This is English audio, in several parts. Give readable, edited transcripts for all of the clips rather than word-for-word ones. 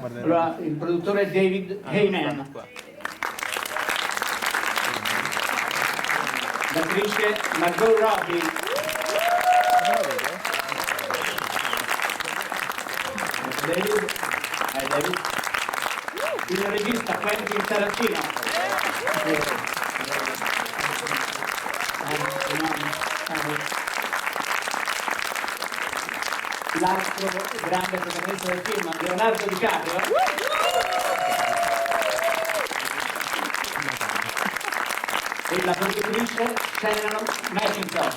Allora, il produttore è David Heyman. L'attrice Margot Robbie. David. Il regista Quentin Tarantino. L'altro grande protagonista del film, Leonardo DiCaprio. E la produttrice Shannon McIntosh.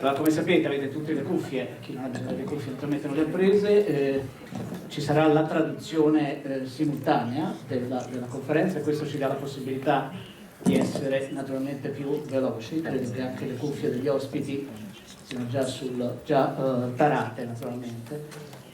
Allora, come sapete avete tutte le cuffie, chi non ha le cuffie naturalmente non le ha prese, ci sarà la traduzione simultanea della conferenza e questo ci dà la possibilità di essere naturalmente più veloci. Credo che anche le cuffie degli ospiti siano già tarate naturalmente.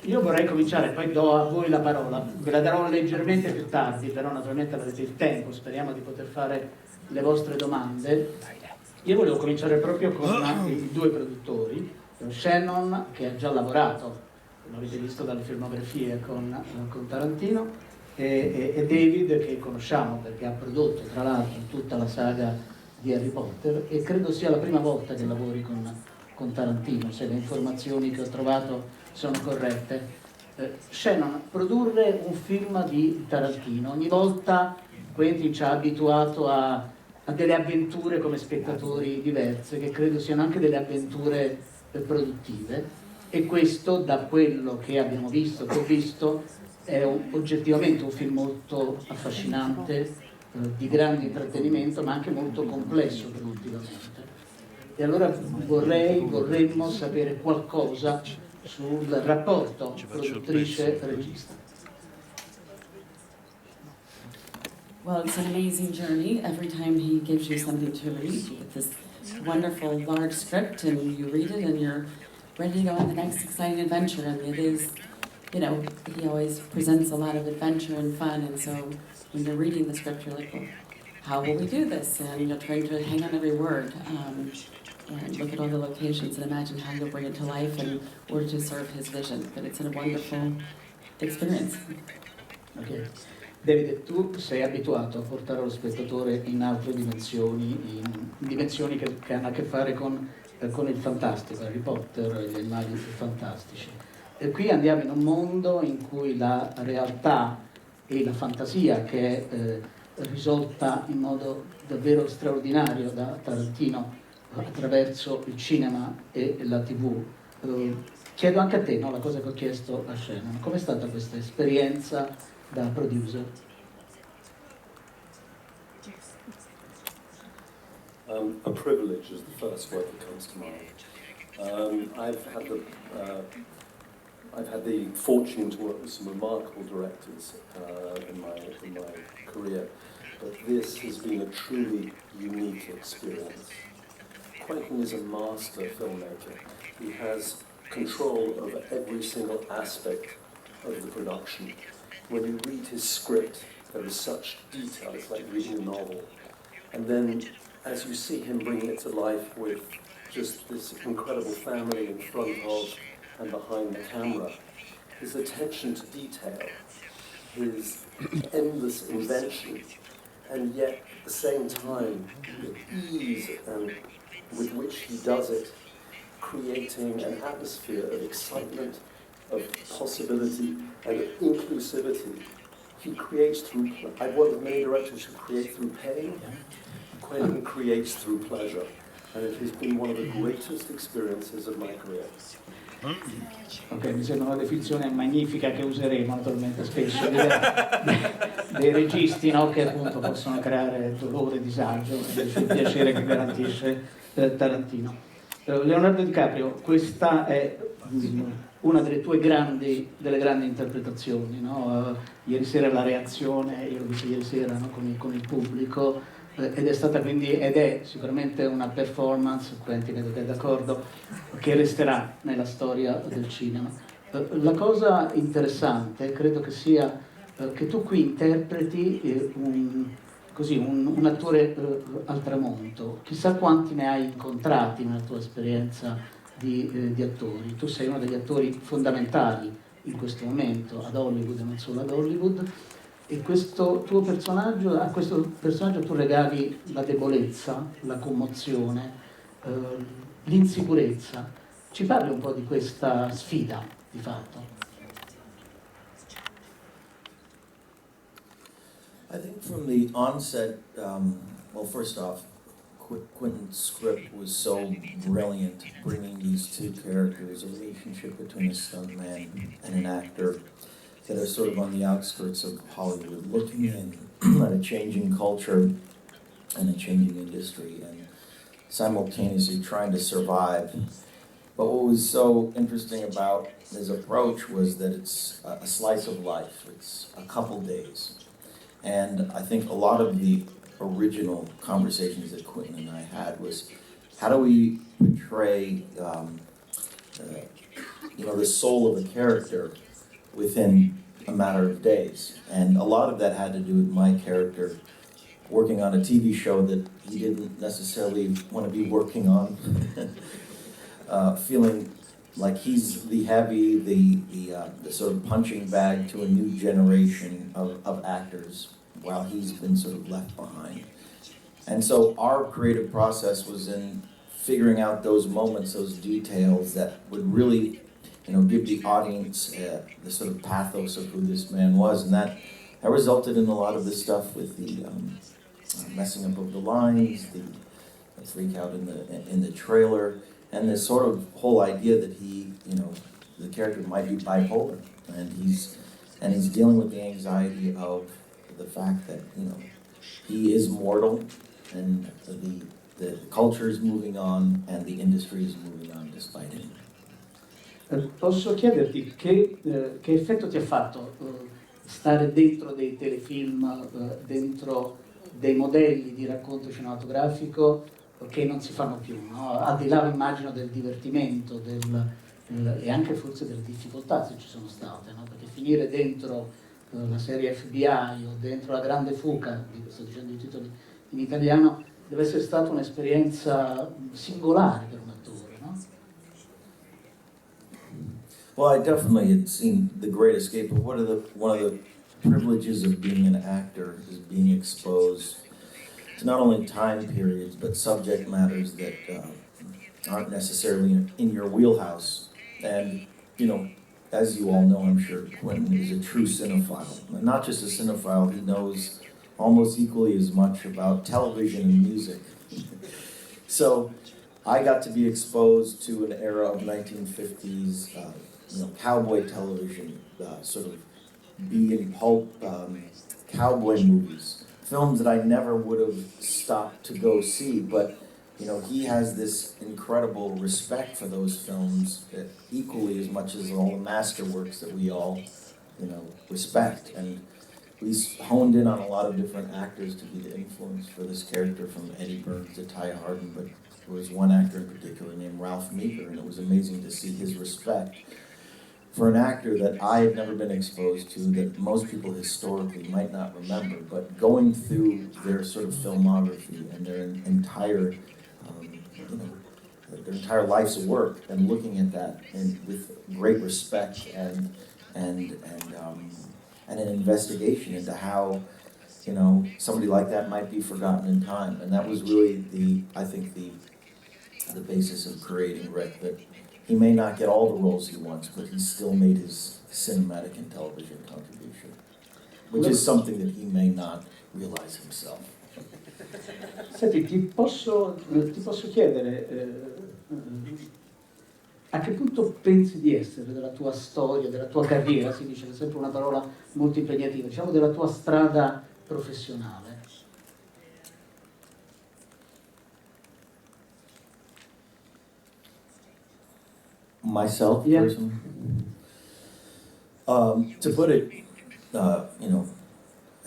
Io vorrei cominciare, poi do a voi la parola, ve la darò leggermente più tardi, però naturalmente avrete il tempo, speriamo di poter fare le vostre domande. Io volevo cominciare proprio con i due produttori, Shannon che ha già lavorato, come avete visto dalle filmografie con Tarantino, e David che conosciamo perché ha prodotto tra l'altro tutta la saga di Harry Potter e credo sia la prima volta che lavori con Tarantino, se le informazioni che ho trovato sono corrette. Shannon, produrre un film di Tarantino, ogni volta Quentin ci ha abituato a delle avventure come spettatori diverse, che credo siano anche delle avventure produttive, e questo, da quello che abbiamo visto, che ho visto, è oggettivamente un film molto affascinante, di grande intrattenimento, ma anche molto complesso produttivamente. E allora vorremmo sapere qualcosa sul rapporto produttrice-regista. Well, it's an amazing journey. Every time he gives you something to read, you get this wonderful large script and you read it and you're ready to go on the next exciting adventure. And it is, you know, he always presents a lot of adventure and fun. And so when you're reading the script, you're like, well, how will we do this? And you're trying to hang on every word and look at all the locations and imagine how you'll bring it to life in order to serve his vision. But it's a wonderful experience. Okay. David, tu sei abituato a portare lo spettatore in altre dimensioni, in dimensioni che hanno a che fare con il fantastico, Harry Potter, gli animali fantastici. E qui andiamo in un mondo in cui la realtà e la fantasia, che è risolta in modo davvero straordinario da Tarantino attraverso il cinema e la TV. Chiedo anche a te, no, la cosa che ho chiesto a Shannon, com'è stata questa esperienza da producer? A privilege is the first word that comes to mind. I've had the fortune to work with some remarkable directors in my career, but this has been a truly unique experience. Quentin is a master filmmaker. He has control over every single aspect of the production. When you read his script, there is such detail, it's like reading a novel. And then, as you see him bringing it to life with just this incredible family in front of and behind the camera, his attention to detail, his endless invention, and yet at the same time, the ease and with which he does it, creating an atmosphere of excitement, of possibility and of inclusivity. He creates through, I've worked with many directors who create through pain. Quentin creates through pleasure, and it has been one of the greatest experiences of my career. Ok, mi sembra una definizione magnifica che useremo naturalmente spesso dei registi, no, che appunto possono creare dolore, disagio, invece il piacere che garantisce Tarantino. Leonardo DiCaprio, questa è una delle tue grandi interpretazioni, no? Ieri sera la reazione, io l'ho vista ieri sera, no? con il pubblico, ed è sicuramente una performance, Quentin vedo che è d'accordo, che resterà nella storia del cinema. La cosa interessante credo che sia che tu qui interpreti così un attore al tramonto, chissà quanti ne hai incontrati nella tua esperienza di attori. Tu sei uno degli attori fondamentali in questo momento ad Hollywood e non solo ad Hollywood, e questo tuo personaggio, a questo personaggio tu regali la debolezza, la commozione, l'insicurezza. Ci parli un po' di questa sfida di fatto? I think from the onset, well, first off, Quentin's script was so brilliant, bringing these two characters, a relationship between a stuntman and an actor that are sort of on the outskirts of Hollywood, looking in at a changing culture and a changing industry, and simultaneously trying to survive. But what was so interesting about his approach was that it's a slice of life. It's a couple days. And I think a lot of the original conversations that Quentin and I had was, how do we portray, the soul of a character within a matter of days? And a lot of that had to do with my character working on a TV show that he didn't necessarily want to be working on, feeling like he's the heavy, the sort of punching bag to a new generation of actors, while he's been sort of left behind. And so our creative process was in figuring out those moments, those details that would really, give the audience the sort of pathos of who this man was, and that resulted in a lot of the stuff with the messing up of the lines, the freak out in the trailer, and this sort of whole idea that he, the character might be bipolar, and he's dealing with the anxiety of the fact that he is mortal, and the culture is moving on, and the industry is moving on despite him. Posso chiederti che effetto ti ha fatto stare dentro dei telefilm, dentro dei modelli di racconto cinematografico che non si fanno più, no? Al di là, immagino, del divertimento e anche forse delle difficoltà, se ci sono state, no? Perché finire dentro la serie FBI o dentro La Grande Fuga, sto dicendo i titoli in italiano, deve essere stata un'esperienza singolare per un attore, no? Well, I definitely had seen The Great Escape, but one of the privileges of being an actor is being exposed to not only time periods, but subject matters that aren't necessarily in your wheelhouse. And, as you all know, I'm sure, Quentin is a true cinephile. And not just a cinephile, he knows almost equally as much about television and music. So I got to be exposed to an era of 1950s, cowboy television, sort of B and pulp cowboy movies, films that I never would have stopped to go see, but he has this incredible respect for those films equally as much as all the masterworks that we all, respect. And we honed in on a lot of different actors to be the influence for this character, from Eddie Burns to Ty Hardin, but there was one actor in particular named Ralph Meeker, and it was amazing to see his respect for an actor that I had never been exposed to, that most people historically might not remember, but going through their sort of filmography and their entire life's work, and looking at that and with great respect and an investigation into how somebody like that might be forgotten in time. And that was really I think the basis of creating Rick, that he may not get all the roles he wants, but he still made his cinematic and television contribution, which is something that he may not realize himself. Senti, ti posso chiedere a che punto pensi di essere della tua storia, della tua carriera, si dice, è sempre una parola molto impegnativa, diciamo della tua strada professionale? Myself, Yeah. personally? To put it,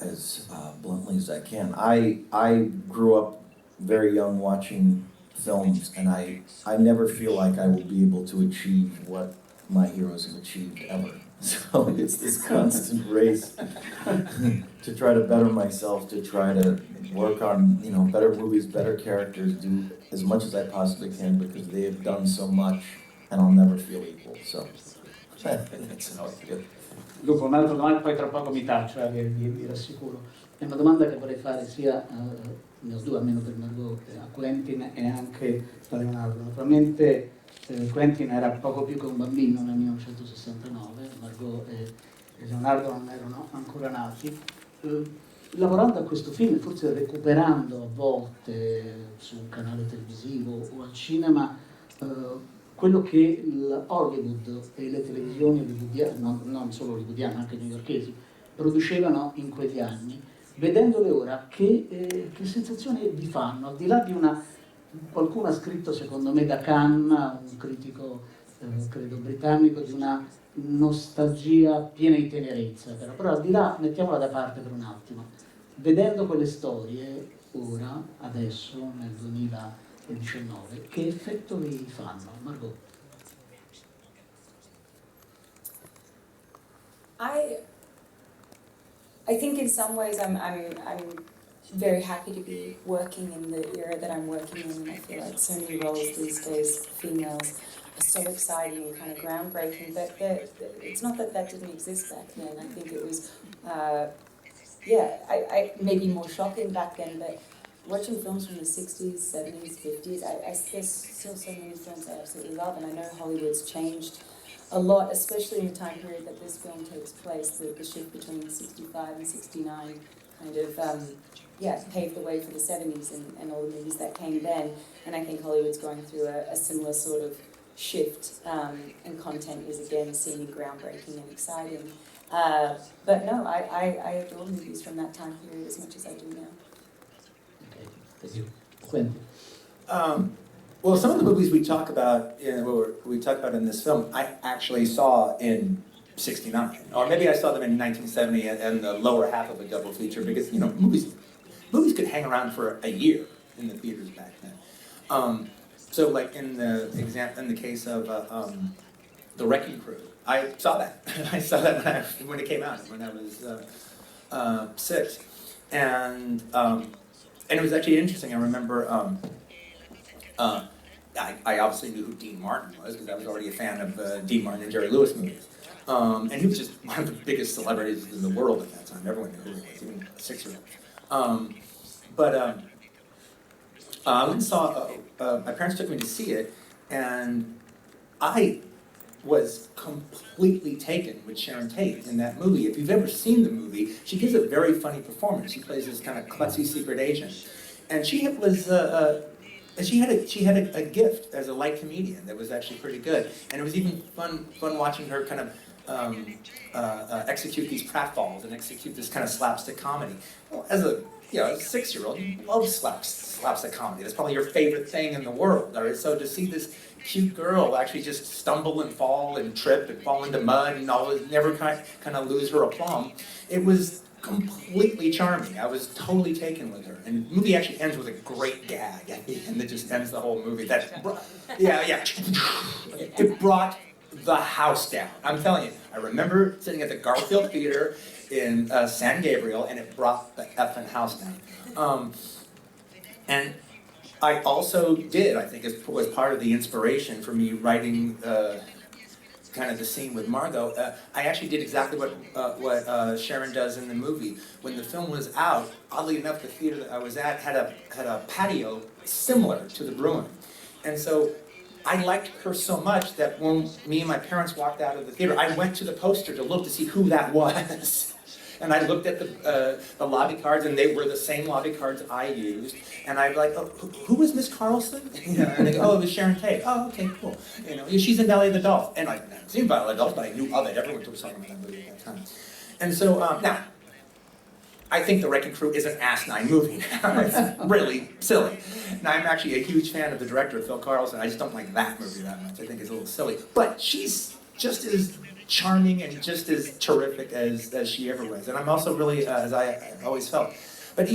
as bluntly as I can, I grew up very young watching films, and I never feel like I will be able to achieve what my heroes have achieved ever. So it's this constant race to try to better myself, to try to work on, you know, better movies, better characters, do as much as I possibly can because they have done so much and I'll never feel equal. So that's how I feel. Luca, un'altra domanda, poi tra poco mi taccio, vi rassicuro. È una domanda che vorrei fare sia ne ho due, almeno per Margot, a Quentin e anche a Leonardo. Naturalmente Quentin era poco più che un bambino nel 1969, Margot e Leonardo non erano ancora nati. Lavorando a questo film, forse recuperando a volte su un canale televisivo o al cinema, quello che Hollywood e le televisioni hollywoodiane, non solo hollywoodiane, anche newyorkesi, producevano in quegli anni, vedendole ora, che sensazione vi fanno? Al di là di qualcuno ha scritto, secondo me, da Cannes, un critico, credo britannico, di una nostalgia piena di tenerezza, però al di là, mettiamola da parte per un attimo, vedendo quelle storie, ora, adesso, nel 2019, che effetto vi fanno? Margot? I think in some ways I'm very happy to be working in the era that I'm working in, and I feel like so many roles these days, females, are so exciting and kind of groundbreaking, but it's not that that didn't exist back then. I think it was, I maybe more shocking back then, but watching films from the 60s, 70s, 50s, there's still so many films I absolutely love, and I know Hollywood's changed a lot, especially in the time period that this film takes place, the shift between 65 and 69 kind of, paved the way for the 70s and all the movies that came then, and I think Hollywood's going through a similar sort of shift, and content is again seeming groundbreaking and exciting. But no, I adore movies from that time period as much as I do now. Okay, thank you. Quentin? Well, some of the movies we talk about in this film, I actually saw in '69, or maybe I saw them in 1970 and the lower half of a double feature, because movies could hang around for a year in the theaters back then. So, like in the case of The Wrecking Crew, I saw that. I saw that when it came out when I was 6, and it was actually interesting. I remember. I obviously knew who Dean Martin was because I was already a fan of Dean Martin and Jerry Lewis movies. And he was just one of the biggest celebrities in the world at that time. Everyone knew who he was, even a 6-year-old. I went and saw, my parents took me to see it, and I was completely taken with Sharon Tate in that movie. If you've ever seen the movie, she gives a very funny performance. She plays this kind of klutzy secret agent. And she had a gift as a light comedian that was actually pretty good, and it was even fun watching her kind of execute these pratfalls and execute this kind of slapstick comedy. Well, as a 6-year-old, you love slapstick comedy. That's probably your favorite thing in the world. All right? So to see this cute girl actually just stumble and fall and trip and fall into mud and never kind of lose her aplomb, it was completely charming. I was totally taken with her. And the movie actually ends with a great gag at the end that just ends the whole movie. It brought the house down. I'm telling you, I remember sitting at the Garfield Theater in San Gabriel, and it brought the effing house down. And I also did, I think, was part of the inspiration for me writing kind of the scene with Margot. I actually did exactly what Sharon does in the movie. When the film was out, oddly enough, the theater that I was at had a patio similar to the Bruin. And so I liked her so much that when me and my parents walked out of the theater, I went to the poster to look to see who that was. And I looked at the lobby cards, and they were the same lobby cards I used. And I'm like, oh, who was Miss Carlson? And they go, oh, it was Sharon Tate. Oh, okay, cool. She's in Valley of the Dolphin. And I hadn't seen Valley of the Dolphin, but I knew of it. Everyone was talking about that movie at that time. And so now, I think The Wrecking Crew is an asinine movie. It's really silly. Now, I'm actually a huge fan of the director, Phil Carlson. I just don't like that movie that much. I think it's a little silly. But she's just as charming and just as terrific as she ever was. And I'm also really, as I always felt. But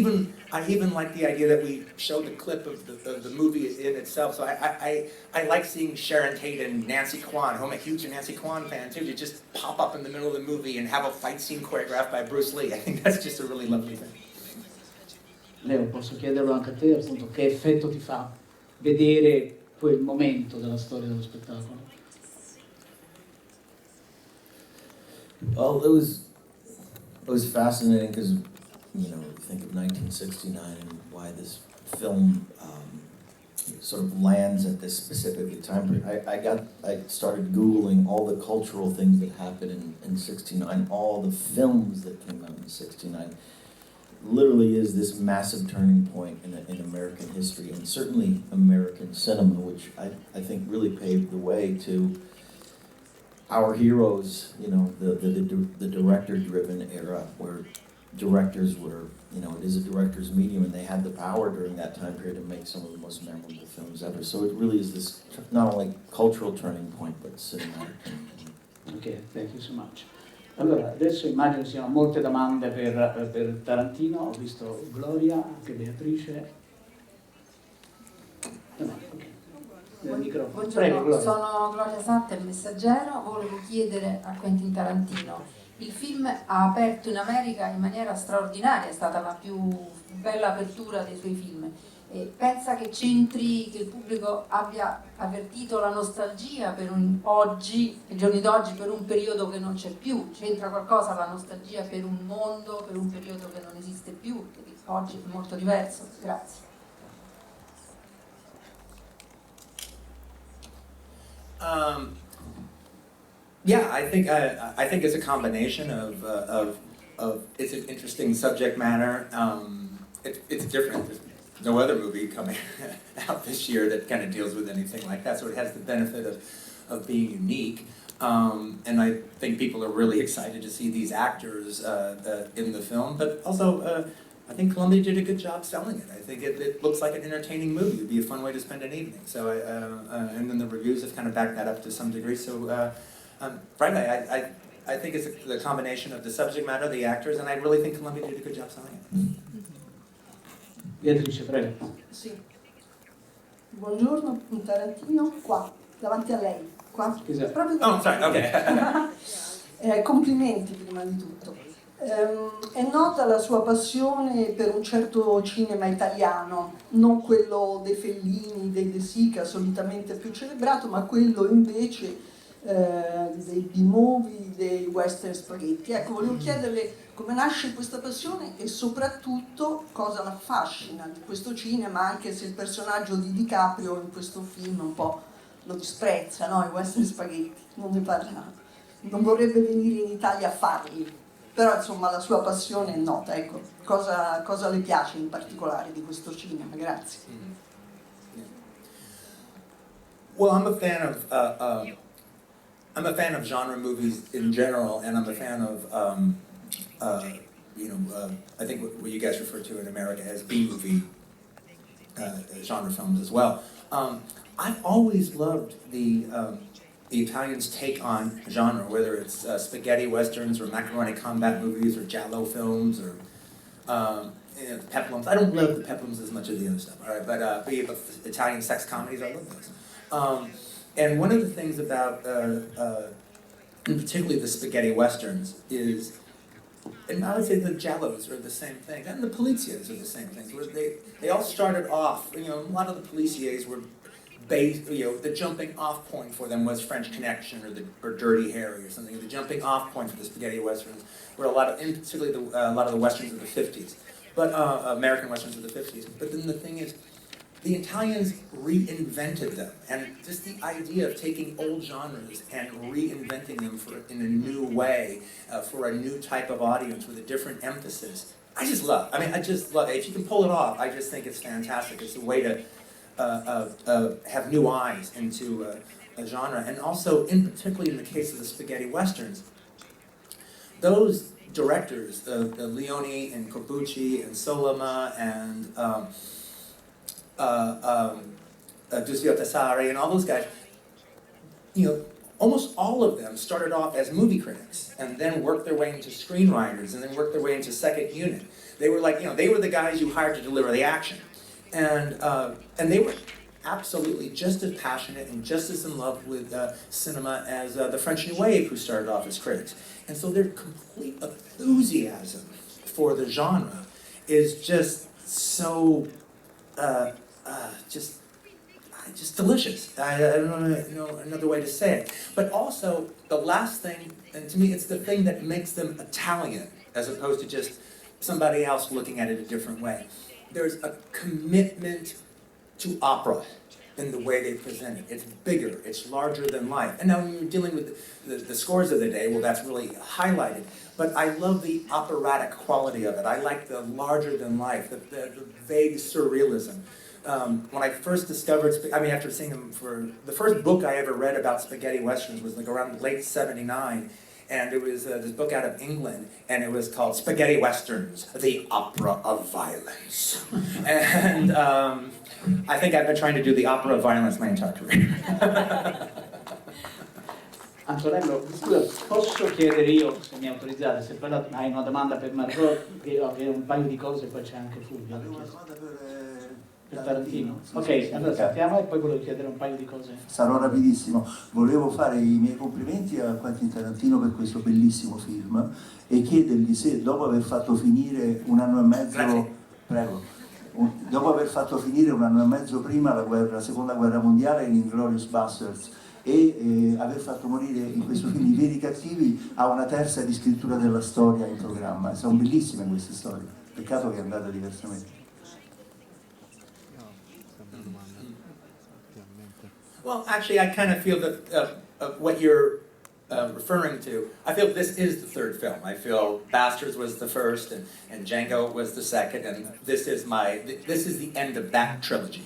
I even like the idea that we showed the clip of the movie in itself. So I like seeing Sharon Tate and Nancy Kwan, who I'm a huge Nancy Kwan fan too, to just pop up in the middle of the movie and have a fight scene choreographed by Bruce Lee. I think that's just a really lovely thing. Leo, posso chiederlo anche a te, appunto, che effetto ti fa vedere quel momento della storia dello spettacolo? Well, it was fascinating because, you know, think of 1969 and why this film sort of lands at this specific time period. I started Googling all the cultural things that happened in 69, all the films that came out in 69. Literally is this massive turning point in American history, and certainly American cinema, which I think really paved the way to our heroes, you know, the director-driven era where directors were, you know, it is a director's medium, and they had the power during that time period to make some of the most memorable films ever. So it really is this not only cultural turning point, but cinematic turning point. Ok, thank you so much. Allora, adesso immagino siano molte domande per Tarantino. Ho visto Gloria, anche Beatrice. No, ok. Nel microfono. Buongiorno, Prego, Gloria. sono Gloria Satta, il Messaggero. Volevo chiedere a Quentin Tarantino, il film ha aperto in America in maniera straordinaria, è stata la più bella apertura dei suoi film. E pensa che c'entri, che il pubblico abbia avvertito la nostalgia per oggi, ai giorni d'oggi, per un periodo che non c'è più? C'entra qualcosa la nostalgia per un mondo, per un periodo che non esiste più, che oggi è molto diverso? Grazie. Yeah, I think it's a combination of it's an interesting subject matter. It's different. There's no other movie coming out this year that kind of deals with anything like that, so it has the benefit of being unique. And I think people are really excited to see these actors in the film, but also I think Columbia did a good job selling it. I think it looks like an entertaining movie. It would be a fun way to spend an evening. So, and then the reviews have kind of backed that up to some degree. So, frankly, I think it's the combination of the subject matter, the actors, and I really think Columbia did a good job selling it. Beatrice, prego. Sì. Buongiorno, Tarantino, qua, davanti a lei. Qua. Scusa. Proprio Oh, sorry, okay. Complimenti prima di tutto. È nota la sua passione per un certo cinema italiano, non quello dei Fellini, dei De Sica, solitamente più celebrato, ma quello invece dei B-movie, dei western spaghetti. Ecco, volevo chiederle come nasce questa passione e soprattutto cosa l'affascina di questo cinema, anche se il personaggio di DiCaprio in questo film un po' lo disprezza, no? I western spaghetti, non ne parla, non vorrebbe venire in Italia a farli. Però insomma la sua passione è nota, ecco, cosa le piace in particolare di questo cinema? Grazie. Well, I'm a fan of genre movies in general, and I'm a fan of I think what you guys refer to in America as B-movie genre films as well. I've always loved the Italians' take on genre, whether it's spaghetti westerns or macaroni combat movies or giallo films or peplums. I don't love the peplums as much as the other stuff, all right? But Italian sex comedies, I love those. And one of the things about, and particularly the spaghetti westerns, is, and I would say the giallos are the same thing, and the poliziots are the same things. Where they all started off, a lot of the policiers were based, the jumping off point for them was French Connection or Dirty Harry or something. The jumping off point for the spaghetti westerns were particularly a lot of the westerns of the 50s, but American westerns of the 50s. But then the thing is, the Italians reinvented them, and just the idea of taking old genres and reinventing them in a new way for a new type of audience with a different emphasis. I just love it. If you can pull it off, I just think it's fantastic. It's a way to have new eyes into a genre, and also, particularly in the case of the spaghetti westerns, those directors, Leone and Corbucci and Solima and Giuseppe Tassari and all those guys, almost all of them started off as movie critics and then worked their way into screenwriters and then worked their way into second unit. They were like, they were the guys you hired to deliver the action. And they were absolutely just as passionate and just as in love with cinema as the French New Wave, who started off as critics. And so their complete enthusiasm for the genre is just so, just delicious. I don't know another way to say it. But also, the last thing, and to me it's the thing that makes them Italian, as opposed to just somebody else looking at it a different way. There's a commitment to opera in the way they present it. It's bigger, it's larger than life. And now when you're dealing with the scores of the day, well, that's really highlighted. But I love the operatic quality of it. I like the larger than life, the vague surrealism. When I first discovered, after seeing them the first book I ever read about spaghetti westerns was like around late '79. And it was this book out of England, and it was called Spaghetti Westerns, the Opera of Violence. And I think I've been trying to do the opera of violence my entire career. Antonello, scusa, posso chiedere io, se mi autorizzate, se poi hai una domanda per Margot, che ho un paio di cose, poi c'è anche Fulvio. Avevo una domanda per Tarantino. Ok, allora sentiamo e poi volevo chiedere un paio di cose. Sarò rapidissimo. Volevo fare i miei complimenti a Quentin Tarantino per questo bellissimo film e chiedergli se dopo aver fatto finire un anno e mezzo, dopo aver fatto finire un anno e mezzo prima la seconda guerra mondiale in Inglourious Basterds e aver fatto morire in questo film i veri cattivi, ha una terza di scrittura della storia in programma. Sono bellissime queste storie, peccato che è andata diversamente. Well, actually, I kind of feel that what you're referring to, I feel this is the third film. I feel Bastards was the first, and Django was the second, and this is the end of that trilogy.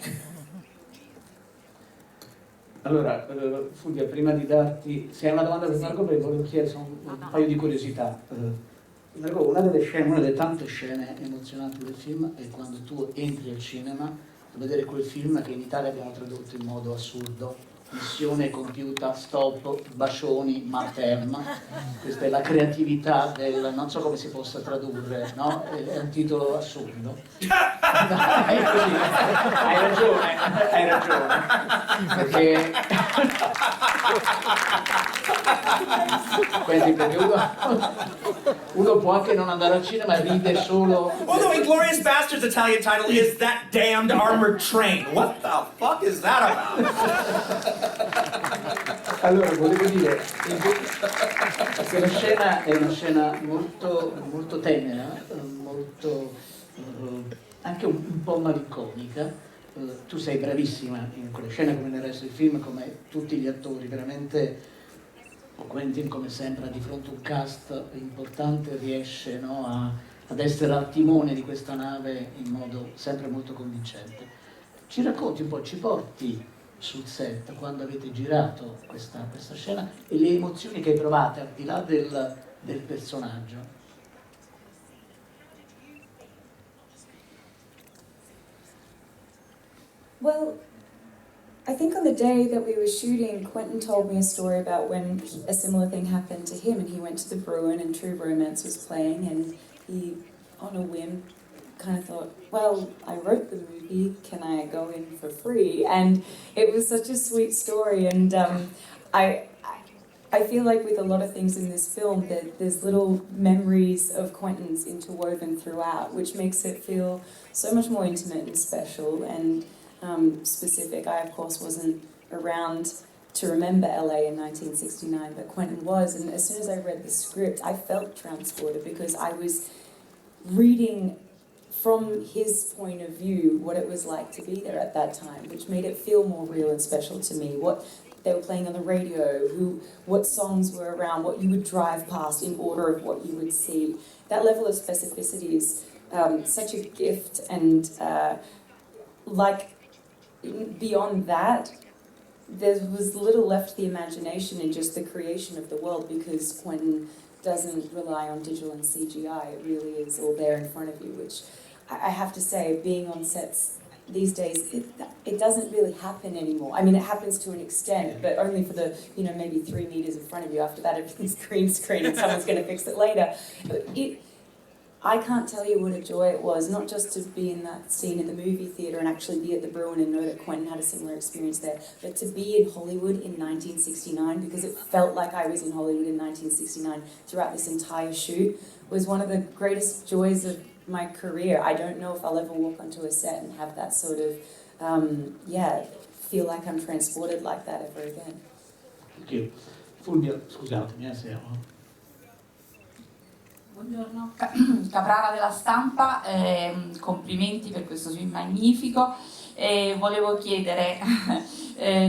Allora, Fulvia, prima di darti, se hai una domanda per Margot, perché volevo chiedere un paio di curiosità. Margot, una delle tante scene emozionanti del film è quando tu entri al cinema a vedere quel film che in Italia abbiamo tradotto in modo assurdo: missione compiuta, stop, bacioni, materna. Questa è la creatività del, non so come si possa tradurre, no? È un titolo assurdo. È così, hai ragione. Perché quindi uno può anche non andare al cinema e ride solo. Well, the Inglourious Basterds Italian title is That Damned Armored Train. What the fuck is that about? Allora, volevo dire che la scena è una scena molto, molto tenera, molto anche un po' malinconica. Tu sei bravissima in quelle scene come nel resto del film, come tutti gli attori, veramente. Quentin, come sempre, di fronte a un cast importante riesce, no, ad essere al timone di questa nave in modo sempre molto convincente. Ci racconti un po', ci porti sul set quando avete girato questa scena e le emozioni che hai provato al di là del personaggio. Well, I think on the day that we were shooting, Quentin told me a story about when a similar thing happened to him, and he went to the Bruin and True Romance was playing, and he, on a whim, kind of thought, well, I wrote the movie, can I go in for free? And it was such a sweet story, and I feel like with a lot of things in this film, there's little memories of Quentin's interwoven throughout, which makes it feel so much more intimate and special and specific. I, of course, wasn't around to remember LA in 1969, but Quentin was, and as soon as I read the script, I felt transported because I was reading from his point of view what it was like to be there at that time, which made it feel more real and special to me. What they were playing on the radio, what songs were around, what you would drive past in order of what you would see. That level of specificity is such a gift, and beyond that, there was little left to the imagination in just the creation of the world, because Quentin doesn't rely on digital and CGI. It really is all there in front of you, which I have to say, being on sets these days, it doesn't really happen anymore. I mean, it happens to an extent, but only for the, maybe 3 meters in front of you. After that, everything's green screen and someone's going to fix it later. But I can't tell you what a joy it was, not just to be in that scene in the movie theatre and actually be at the Bruin and know that Quentin had a similar experience there, but to be in Hollywood in 1969, because it felt like I was in Hollywood in 1969 throughout this entire shoot, was one of the greatest joys of my career. I don't know if I'll ever walk onto a set and have that sort of, feel like I'm transported like that ever again. Thank you. Fulvio, scusatemi se Buongiorno, Caprara della Stampa, complimenti per questo film magnifico. Volevo chiedere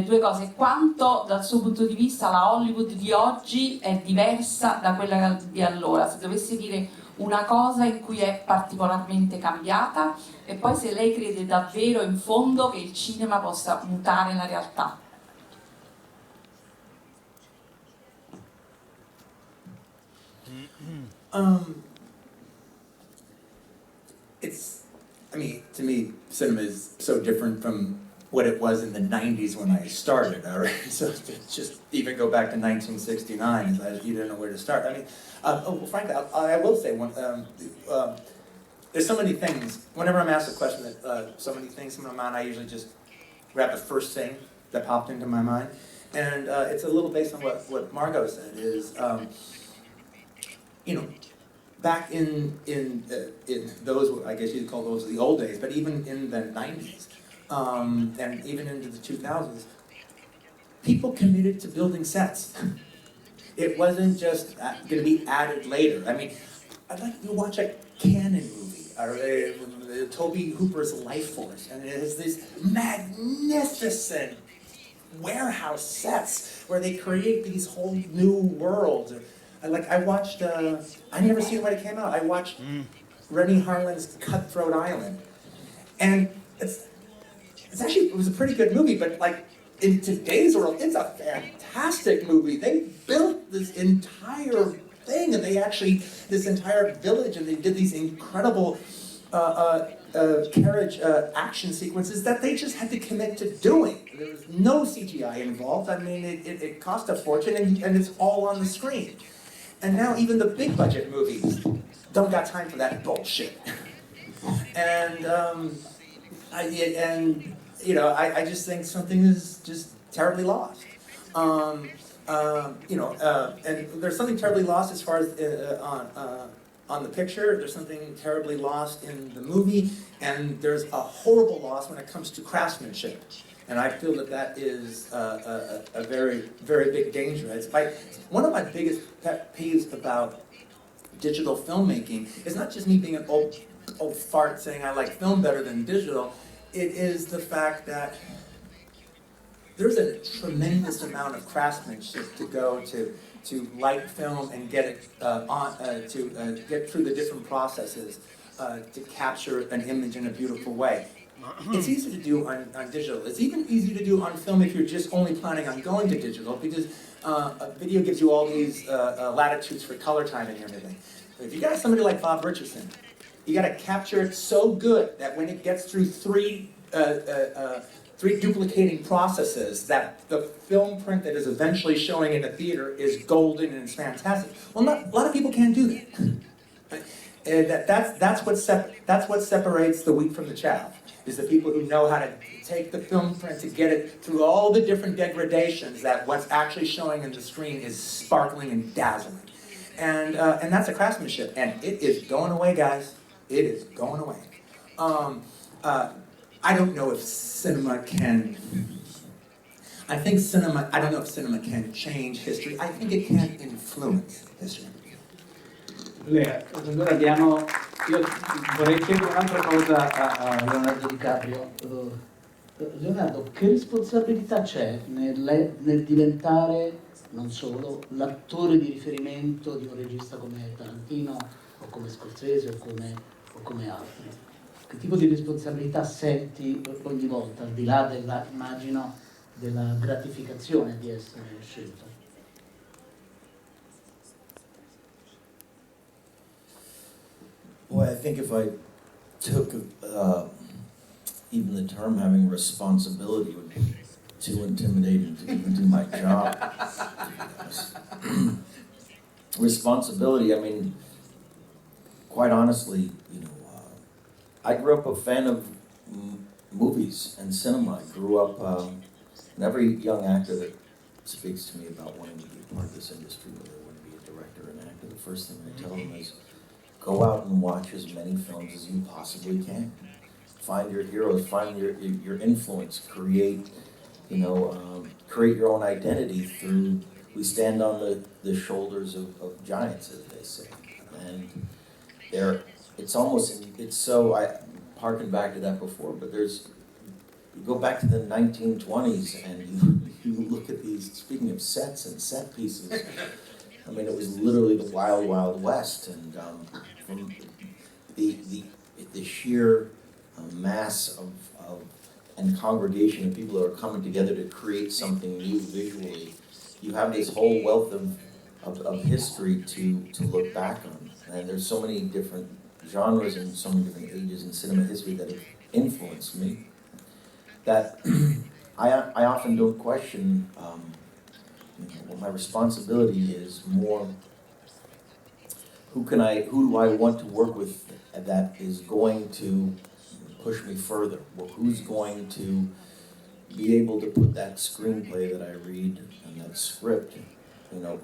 2 cose: quanto dal suo punto di vista la Hollywood di oggi è diversa da quella di allora, se dovesse dire una cosa in cui è particolarmente cambiata, e poi se lei crede davvero in fondo che il cinema possa mutare la realtà. To me, cinema is so different from what it was in the 90s when I started, all right? So to just even go back to 1969, you didn't know where to start. Frankly, I will say, there's so many things. Whenever I'm asked a question that so many things in my mind, I usually just grab the first thing that popped into my mind. And it's a little based on what Margot said, is, back in those, I guess you'd call those the old days, but even in the 90s, and even into the 2000s, people committed to building sets. It wasn't just going to be added later. I mean, I'd like to watch a Cannon movie, or Tobe Hooper's Life Force, and it has these magnificent warehouse sets where they create these whole new worlds. I watched, I never seen it when it came out. I watched Rennie Harlin's Cutthroat Island. And it was a pretty good movie, but in today's world, it's a fantastic movie. They built this entire thing, and this entire village, and they did these incredible carriage action sequences that they just had to commit to doing. There was no CGI involved. I mean, it cost a fortune, and it's all on the screen. And now even the big budget movies don't got time for that bullshit. And I just think something is just terribly lost. And there's something terribly lost as far as on the picture. There's something terribly lost in the movie, and there's a horrible loss when it comes to craftsmanship. And I feel that is a very, very big danger. One of my biggest pet peeves about digital filmmaking is not just me being an old fart saying I like film better than digital. It is the fact that there's a tremendous amount of craftsmanship to go to light film and get it get through the different processes to capture an image in a beautiful way. It's easy to do on digital. It's even easy to do on film if you're just only planning on going to digital, because a video gives you all these latitudes for color timing and everything. But if you got somebody like Bob Richardson, you got to capture it so good that when it gets through three duplicating processes, that the film print that is eventually showing in the theater is golden and it's fantastic. Well, a lot of people can't do that. That's what separates the wheat from the chaff. Is the people who know how to take the film print to get it through all the different degradations that what's actually showing on the screen is sparkling and dazzling. And that's a craftsmanship, and it is going away, guys. It is going away. I don't know if cinema can... I don't know if cinema can change history. I think it can influence history. Allora io vorrei chiedere un'altra cosa a Leonardo DiCaprio. Leonardo, che responsabilità c'è nel diventare non solo l'attore di riferimento di un regista come Tarantino o come Scorsese o come altri? Che tipo di responsabilità senti ogni volta, al di là immagino, della gratificazione di essere scelto? Boy, I think if I took even the term having responsibility would be too intimidating to even do my job. Responsibility, I mean, quite honestly, you know, I grew up a fan of movies and cinema. I grew up, and every young actor that speaks to me about wanting to be part of this industry, whether they want to be a director or an actor, the first thing I tell them is, go out and watch as many films as you possibly can. Find your heroes, find your influence, create, you know, create your own identity through, we stand on the shoulders of giants, as they say. And it's so, I harken back to that before, but you go back to the 1920s and you look at these, speaking of sets and set pieces, I mean, it was literally the wild, wild west, and from the sheer mass of and congregation of people that are coming together to create something new visually, you have this whole wealth of history to look back on. And there's so many different genres and so many different ages in cinema history that have influenced me that I often don't question. Well, my responsibility is more who do I want to work with that is going to push me further? Well, who's going to be able to put that screenplay that I read and that script, you know,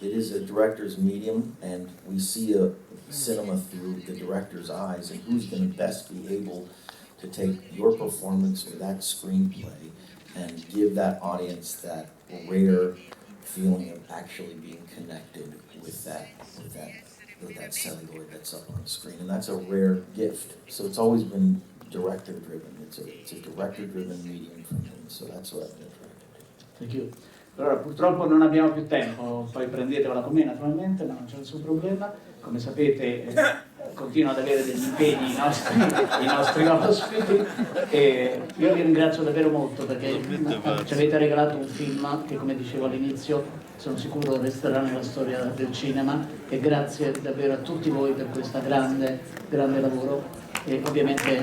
it is a director's medium, and we see a cinema through the director's eyes, and who's going to best be able to take your performance or that screenplay and give that audience that rare feeling of actually being connected with that celluloid that's up on the screen, and that's a rare gift. So it's always been director-driven. It's a director-driven medium for me, so that's what I've been attracted to. Thank you. Allora, purtroppo non abbiamo più tempo, poi prendetevela con me naturalmente, ma non c'è nessun problema. Come sapete continuano ad avere degli impegni i nostri ospiti, e io vi ringrazio davvero molto perché ci avete regalato un film che, come dicevo all'inizio, sono sicuro resterà nella storia del cinema, e grazie davvero a tutti voi per questo grande lavoro, e ovviamente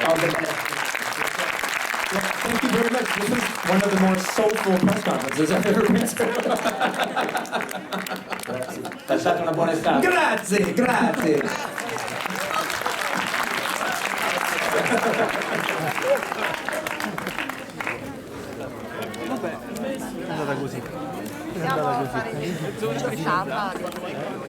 all the best. Thank you very much. This is one of the more soulful press conferences I've ever been to. Passate una buona estate. Grazie, grazie. Vabbè, è andata così. È andata così.